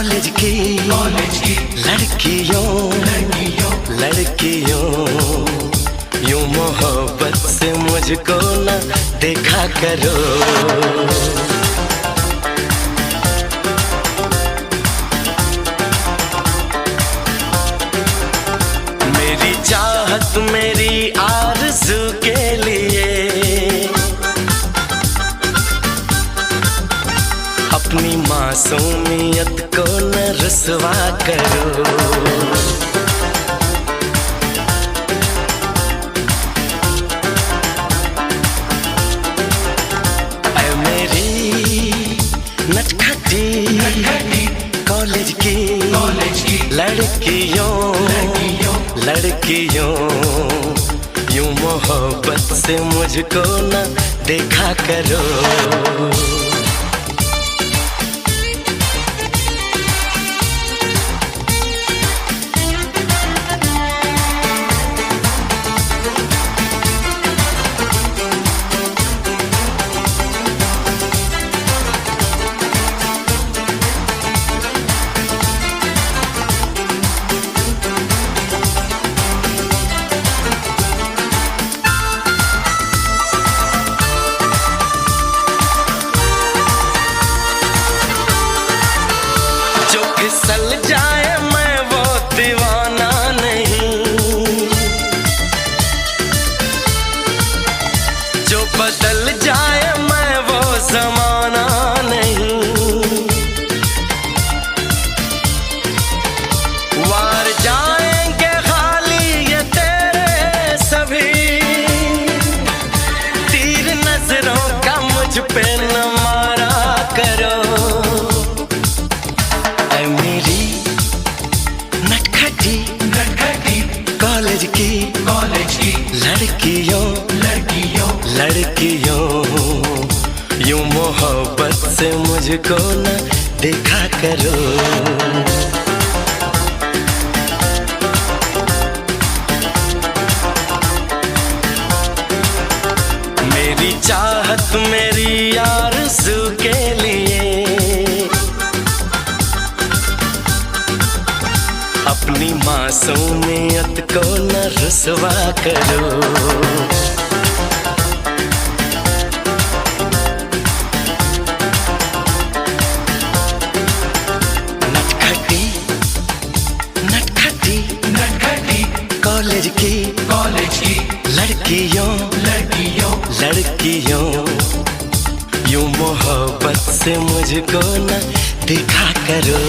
College की लड़कियों यूं मोहब्बत से मुझको न देखा करो। मेरी चाहत मेरी आरज़ू के लिए अपनी मासूमियत को न रुसवा करो। ऐ मेरी नटखटी कॉलेज की लड़कियों यूं मोहब्बत से मुझको न देखा करो। फिसल जाए मैं वो दीवाना नहीं, जो बदल जाए मैं वो जमाना नहीं। वार जाएंगे खाली ये तेरे सभी तीर नजरों का मुझ पे न मारा करो। कॉलेज की लड़कियों यूं मोहब्बत से मुझको न देखा करो। मेरी चाहत मेरी आरज़ू के लिए अपनी मासूमियत को न रुसवा करो। नटखटी कॉलेज की लड़कियों यूं मोहब्बत से मुझको न देखा करो।